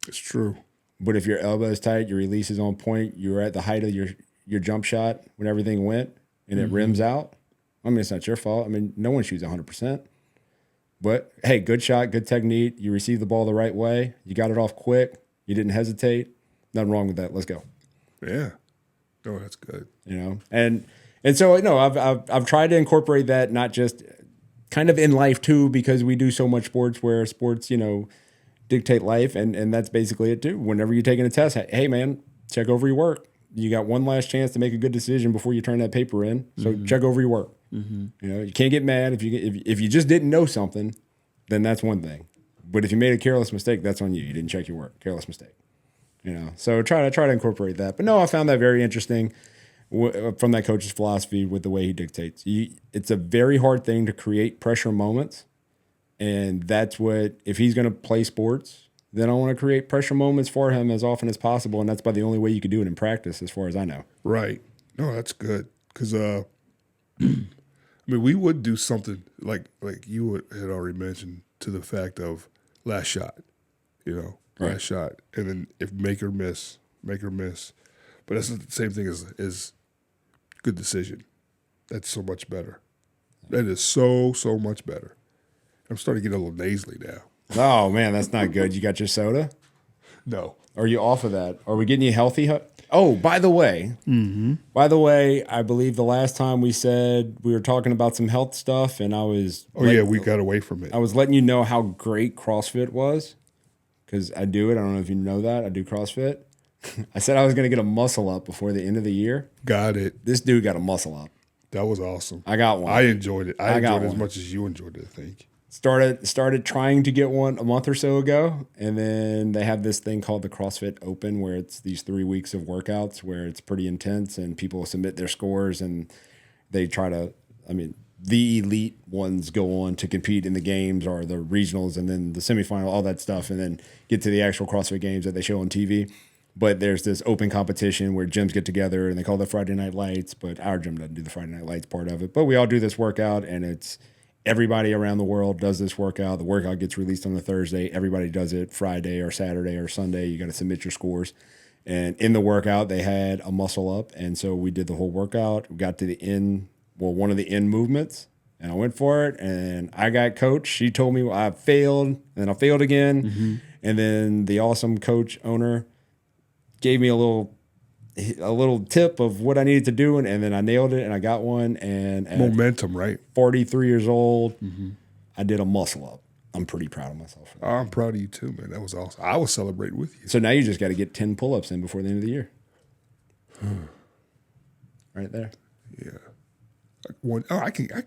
It's true. But if your elbow is tight, your release is on point, you're at the height of your jump shot when everything went and it rims out, I mean, it's not your fault. I mean, no one shoots 100%. But, hey, good shot, good technique. You received the ball the right way. You got it off quick. You didn't hesitate. Nothing wrong with that. Let's go. Yeah. Oh, that's good. And so, I've tried to incorporate that, not just kind of in life too, because we do so much sports where sports, dictate life. And that's basically it too. Whenever you're taking a test, hey man, check over your work. You got one last chance to make a good decision before you turn that paper in. So check over your work. Mm-hmm. You can't get mad if you just didn't know something, then that's one thing. But if you made a careless mistake, that's on you. You didn't check your work. Careless mistake. So try to incorporate that. But no, I found that very interesting from that coach's philosophy with the way he dictates. It's a very hard thing to create pressure moments. And that's what, if he's going to play sports, then I want to create pressure moments for him as often as possible. And that's about the only way you could do it in practice, as far as I know. Right. No, that's good. Because, I mean, we would do something like you had already mentioned, to the fact of last shot, right. Last shot. And then if make or miss. But that's the same thing as good decision. That's so much better. That is so much better. I'm starting to get a little nasally now. Oh, man, that's not good. You got your soda? No. Are you off of that? Are we getting you healthy? Oh, by the way, I believe the last time we said we were talking about some health stuff, and I was... we got away from it. I was letting you know how great CrossFit was, because I do it. I don't know if you know that. I do CrossFit. I said I was going to get a muscle up before the end of the year. Got it. This dude got a muscle up. That was awesome. I got one. I enjoyed it. I enjoyed it as much as you enjoyed it, I think. Started trying to get one a month or so ago, and then they have this thing called the CrossFit Open, where it's these 3 weeks of workouts where it's pretty intense, and people submit their scores, and they try to. I mean, the elite ones go on to compete in the games or the regionals, and then the semifinal, all that stuff, and then get to the actual CrossFit games that they show on TV. But there's this open competition where gyms get together, and they call it Friday Night Lights. But our gym doesn't do the Friday Night Lights part of it. But we all do this workout, and it's. Everybody around the world does this workout. The workout gets released on the Thursday. Everybody does it Friday or Saturday or Sunday. You got to submit your scores. And in the workout, they had a muscle up. And so we did the whole workout. We got to the end, one of the end movements. And I went for it. And I got coached. She told me I failed. And then I failed again. Mm-hmm. And then the awesome coach owner gave me a little tip of what I needed to do, and then I nailed it, and I got one. And momentum, right? 43 years old, I did a muscle up. I'm pretty proud of myself. I'm proud of you too, man. That was awesome. I was celebrating with you. So now you just got to get 10 pull-ups in before the end of the year. Right there. Yeah. I can.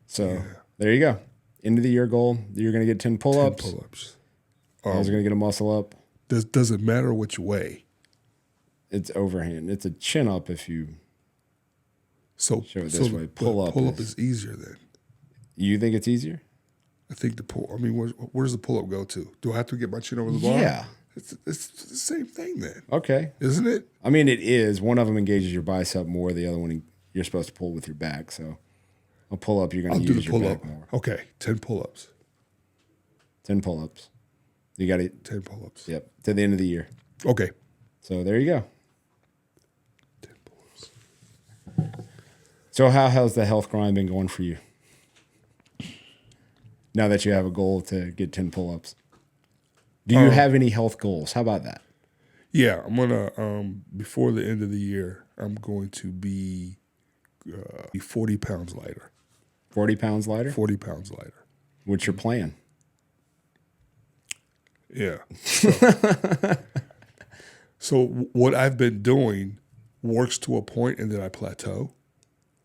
So there you go. End of the year goal. You're going to get 10 pull-ups. 10 pull-ups. I was going to get a muscle up. Does it matter which way? It's overhand. It's a chin up if you show it this way. Pull up is easier then. You think it's easier? I think the pull. I mean, where does the pull up go to? Do I have to get my chin over the bar? Yeah, it's the same thing then. Okay, isn't it? I mean, it is. One of them engages your bicep more. The other one you're supposed to pull with your back. So a pull up, you're going to use your back more. Okay, 10 pull ups. 10 pull ups. You got it. 10 pull ups. Yep, to the end of the year. Okay. So there you go. So how's the health grind been going for you? Now that you have a goal to get 10 pull-ups. Do you have any health goals? How about that? Yeah, I'm going to, before the end of the year, I'm going to be 40 pounds lighter. 40 pounds lighter? 40 pounds lighter. What's your plan? Yeah. So what I've been doing works to a point, and then I plateau.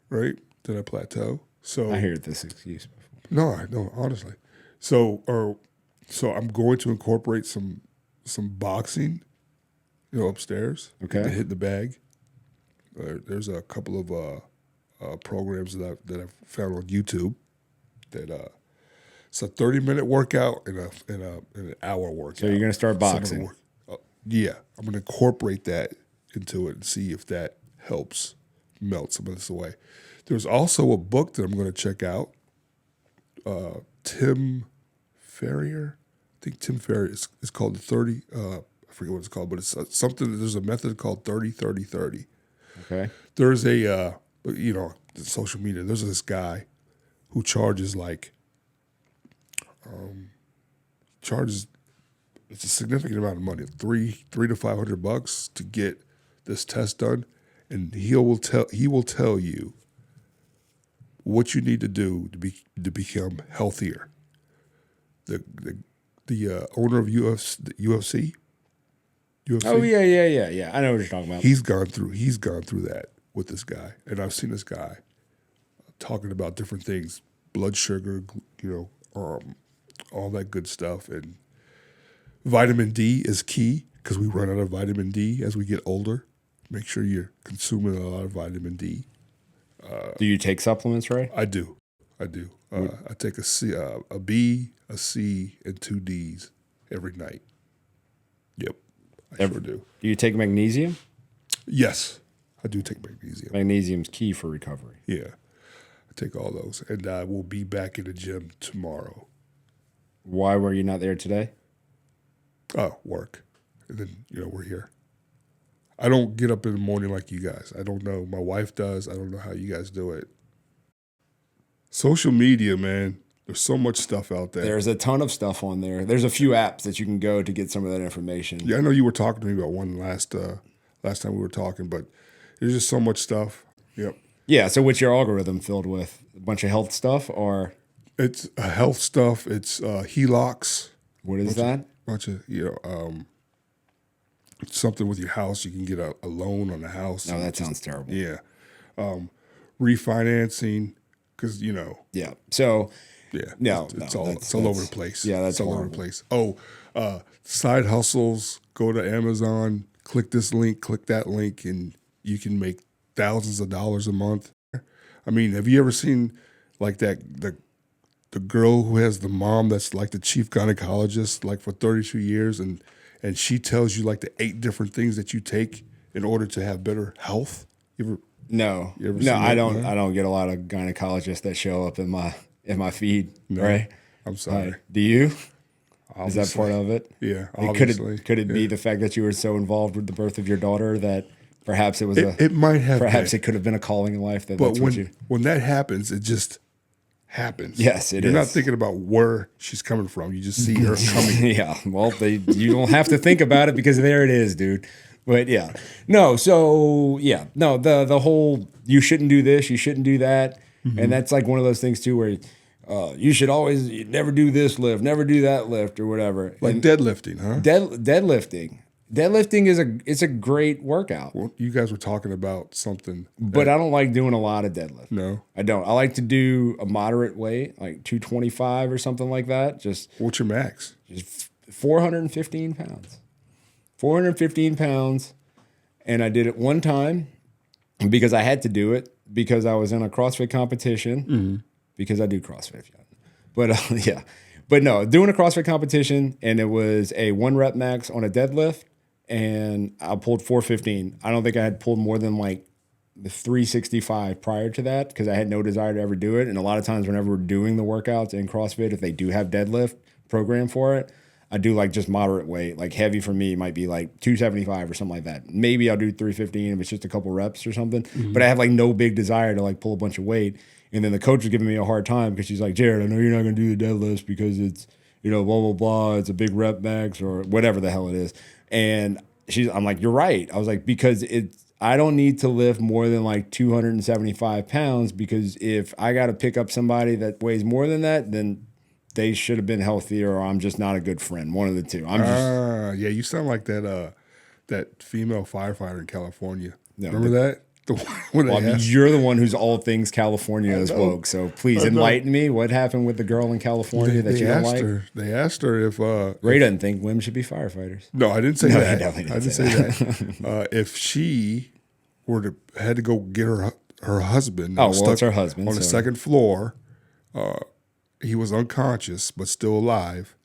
Right? Then I plateau. So I heard this excuse before. No, honestly. So I'm going to incorporate some boxing, upstairs. Okay. To hit the bag. There's a couple of programs that I've found on YouTube that it's a 30-minute workout and an hour workout. So you're going to start boxing. Yeah, I'm going to incorporate that into it and see if that helps melt some of this away. There's also a book that I'm going to check out. Tim Ferrier. I think Tim Ferrier. It's called the 30. I forget what it's called, but it's something. There's a method called 30-30-30. Okay. There's a social media. There's this guy who charges it's a significant amount of money, $300 to $500 to get this test done, and he will tell you what you need to do to become healthier. The owner of UFC. Oh yeah. I know what you're talking about. He's gone through that with this guy, and I've seen this guy talking about different things, blood sugar, all that good stuff, and vitamin D is key because we run out of vitamin D as we get older. Make sure you're consuming a lot of vitamin D. Do you take supplements, Ray? I do. I take a B, a C, and 2 Ds every night. Yep, I sure do. Do you take magnesium? Yes, I do take magnesium. Magnesium's key for recovery. Yeah, I take all those, and I will be back in the gym tomorrow. Why were you not there today? Oh, work. And then, we're here. I don't get up in the morning like you guys. I don't know. My wife does. I don't know how you guys do it. Social media, man. There's so much stuff out there. There's a ton of stuff on there. There's a few apps that you can go to get some of that information. Yeah, I know you were talking to me about one last time we were talking, but there's just so much stuff. Yep. Yeah, so what's your algorithm filled with? A bunch of health stuff or? It's health stuff. It's HELOCs. What is that? Bunch of, something with your house. You can get a loan on the house. No, that sounds terrible. Yeah. Refinancing, because Yeah. So yeah, no, it's no, all over the place. Yeah, that's it's all horrible. over the place. Oh, side hustles. Go to Amazon, click this link, click that link, and you can make thousands of dollars a month. I mean, have you ever seen like the girl who has the mom that's like the chief gynecologist like for 32 years, and she tells you like the 8 different things that you take in order to have better health? No, You ever no, seen I that? don't. No? I don't get a lot of gynecologists that show up in my feed. No, Right? I'm sorry. Do you? Obviously. Is that part of it? Yeah, Could obviously. it be the fact that you were so involved with the birth of your daughter that perhaps it was It might have perhaps been. it could have been a calling in life that But that's what you. when that happens, it just happens. Yes, You're is. not thinking about where she's coming from. You just see her coming. Yeah, well, you don't have to think about it because there it is, dude. But yeah, no. So yeah, no. The whole you shouldn't do this, you shouldn't do that, and that's like one of those things too where you should always never do this lift, never do that lift, or whatever. Like and deadlifting, huh? Deadlifting is a great workout. Well, you guys were talking about something. But I don't like doing a lot of deadlift. No. I don't. I like to do a moderate weight, like 225 or something like that. What's your max? Just 415 pounds. 415 pounds. And I did it one time because I had to do it because I was in a CrossFit competition because I do CrossFit. If you don't know. But yeah. But no, doing a CrossFit competition, and it was a 1 rep max on a deadlift, and I pulled 415. I don't think I had pulled more than like the 365 prior to that because I had no desire to ever do it. And a lot of times whenever we're doing the workouts in CrossFit, if they do have deadlift program for it, I do like just moderate weight. Like heavy for me might be like 275 or something like that. Maybe I'll do 315 if it's just a couple reps or something. But I have like no big desire to like pull a bunch of weight. And then the coach was giving me a hard time because she's like, Jared, I know you're not going to do the deadlifts because it's, blah, blah, blah. It's a big rep max or whatever the hell it is. And I'm like, you're right. I was like, because I don't need to lift more than like 275 pounds because if I got to pick up somebody that weighs more than that, then they should have been healthier or I'm just not a good friend. One of the two. Yeah, you sound like that female firefighter in California. No, Remember that? The one Well, I mean, you're the one who's all things California as woke. So please enlighten me. What happened with the girl in California that you don't like? They asked her if Ray doesn't think women should be firefighters. no, I didn't say No, that. he definitely I didn't say that. If she had to go get her husband. Oh, well, it's her husband on the second floor. He was unconscious but still alive.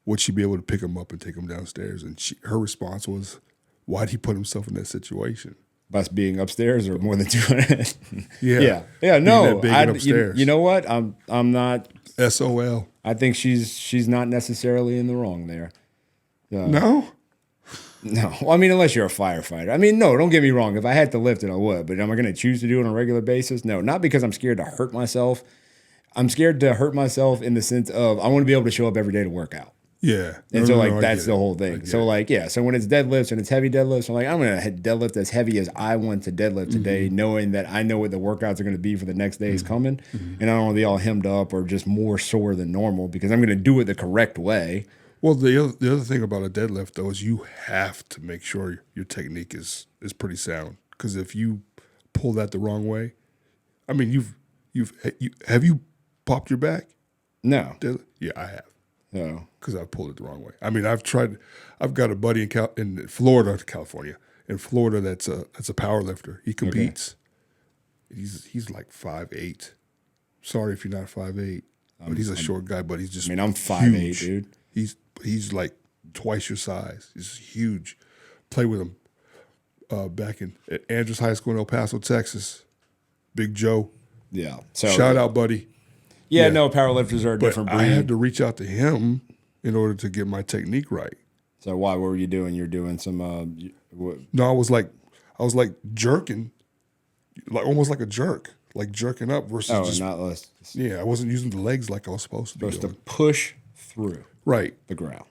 Would she be able to pick him up and take him downstairs? And her response was, "Why'd he put himself in that situation?" By being upstairs or more than 200. Yeah. No, upstairs. you know what? I'm not. SOL. I think she's not necessarily in the wrong there. No. No, well, I mean, unless you're a firefighter. I mean, no, don't get me wrong. If I had to lift it, I would. But am I going to choose to do it on a regular basis? No, not because I'm scared to hurt myself. I'm scared to hurt myself in the sense of I want to be able to show up every day to work out. Yeah. And that's the whole thing. So so when it's deadlifts and it's heavy deadlifts, I'm like, I'm going to deadlift as heavy as I want to deadlift today, knowing that I know what the workouts are going to be for the next day is coming. And I don't want to be all hemmed up or just more sore than normal because I'm going to do it the correct way. Well, the other thing about a deadlift though is you have to make sure your technique is pretty sound, because if you pull that the wrong way, I mean, have you popped your back? No. Yeah, I have. No. Because I pulled it the wrong way. I mean, I've got a buddy in Florida, California, in Florida that's a power lifter. He competes. Okay. He's like 5'8". Sorry if you're not 5'8", but he's a short guy. But he's just. I mean, I'm 5'8", dude. He's like twice your size. He's huge. Play with him back at Andrews High School in El Paso, Texas. Big Joe. Yeah. So shout out, buddy. Yeah, no, powerlifters are a different breed. I had to reach out to him in order to get my technique right. So why? What were you doing? You're doing some. No, I was like jerking, like almost like a jerk, like jerking up versus not less. Yeah, I wasn't using the legs like I was supposed to. To push through the ground.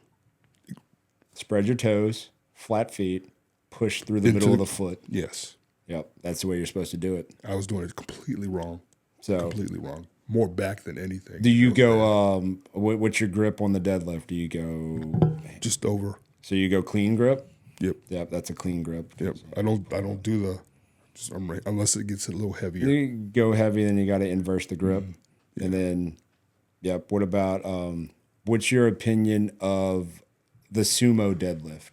Spread your toes, flat feet, push through the middle of the foot. Yes. Yep, that's the way you're supposed to do it. I was doing it completely wrong. Completely wrong. More back than anything. Do you go? What's your grip on the deadlift? Do you go just over? So you go clean grip? Yep. Yep, that's a clean grip. Yep. I don't do unless it gets a little heavier. You go heavy, then you got to inverse the grip. And then, yep. What about, what's your opinion of the sumo deadlift?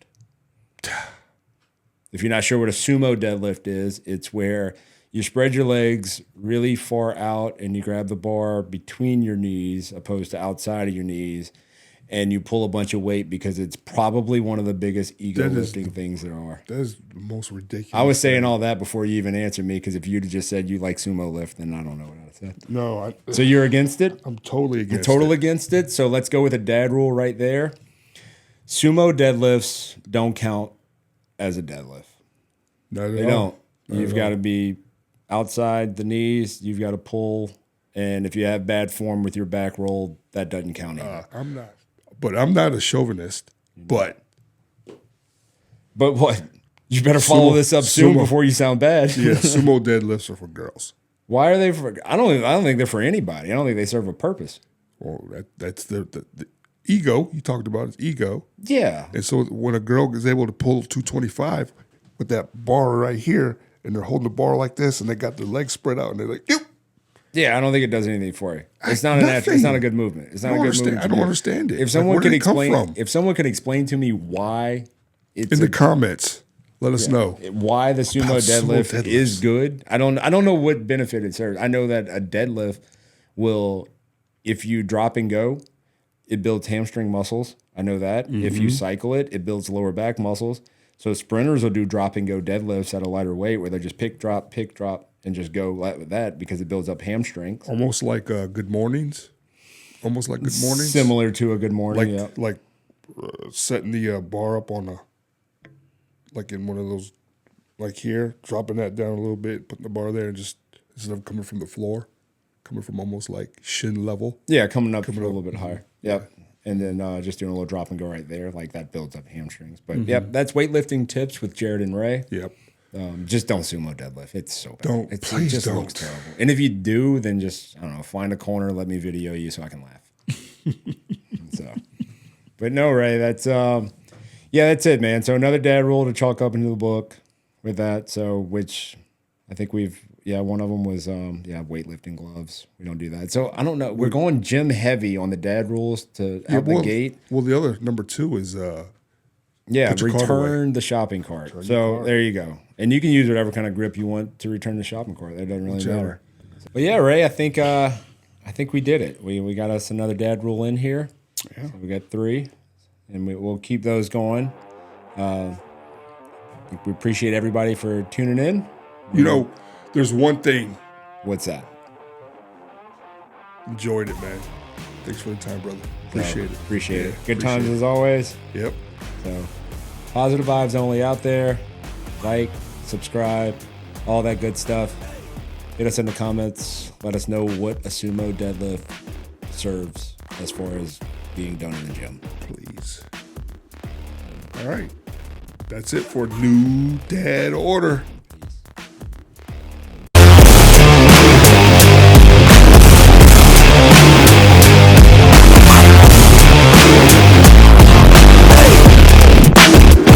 If you're not sure what a sumo deadlift is, it's where you spread your legs really far out and you grab the bar between your knees opposed to outside of your knees, and you pull a bunch of weight because it's probably one of the biggest ego lifting things there are. That is the most ridiculous. I was saying all that before you even answered me, because if you'd have just said you like sumo lift, then I don't know what I would have said. No. So you're against it? I'm totally against against it. So let's go with a dad rule right there. Sumo deadlifts don't count as a deadlift. Not at all. They don't. You've got to be outside the knees. You've got to pull. And if you have bad form with your back rolled, that doesn't count either. I'm not a chauvinist. But what? You better follow this up soon before you sound bad. Yeah, sumo deadlifts are for girls. Why are they for? I don't think they're for anybody. I don't think they serve a purpose. Well, that's the ego you talked about. Is ego. Yeah. And so when a girl is able to pull 225 with that bar right here, and they're holding the bar like this, and they got their legs spread out, and they're like, "Ew." Yeah, I don't think it does anything for you. It's not It's not a good movement. It's not a good movement. I don't understand it. If someone could explain to me why it's in the comments, let us know why the sumo deadlift is good. I don't know what benefit it serves. I know that a deadlift will, if you drop and go, it builds hamstring muscles. I know that. Mm-hmm. If you cycle it, it builds lower back muscles. So sprinters will do drop and go deadlifts at a lighter weight where they just pick, drop, and just go with that because it builds up hamstrings. Almost like good mornings. Almost like good mornings. Similar to a good morning, like setting the bar up on like in one of those, like here, dropping that down a little bit, putting the bar there, and just instead of coming from the floor, coming from almost like shin level. Yeah, coming up a little bit higher. Yep. And then just doing a little drop and go right there, like that builds up hamstrings. But yep, that's weightlifting tips with Jared and Ray. Yep. Just don't sumo deadlift. It's so bad. Please just don't. Looks terrible. And if you do, then just, I don't know, find a corner, let me video you so I can laugh. But no, Ray, that's that's it, man. So another dad rule to chalk up into the book with that. So which I think one of them was weightlifting gloves. We don't do that. So I don't know. We're going gym heavy on the dad rules to out the gate. Well, the other number 2 is return the shopping cart. There you go. And you can use whatever kind of grip you want to return the shopping cart. That doesn't really matter. But yeah, Ray, I think we did it. We got us another dad rule in here. Yeah. So we got 3, and we'll keep those going. I think we appreciate everybody for tuning in. There's one thing. What's that? Enjoyed it, man. Thanks for the time, brother. Appreciate it. Appreciate it. Good times as always. Yep. So, positive vibes only out there. Like, subscribe, all that good stuff. Hit us in the comments. Let us know what a sumo deadlift serves as far as being done in the gym. Please. All right. That's it for New Dad Order.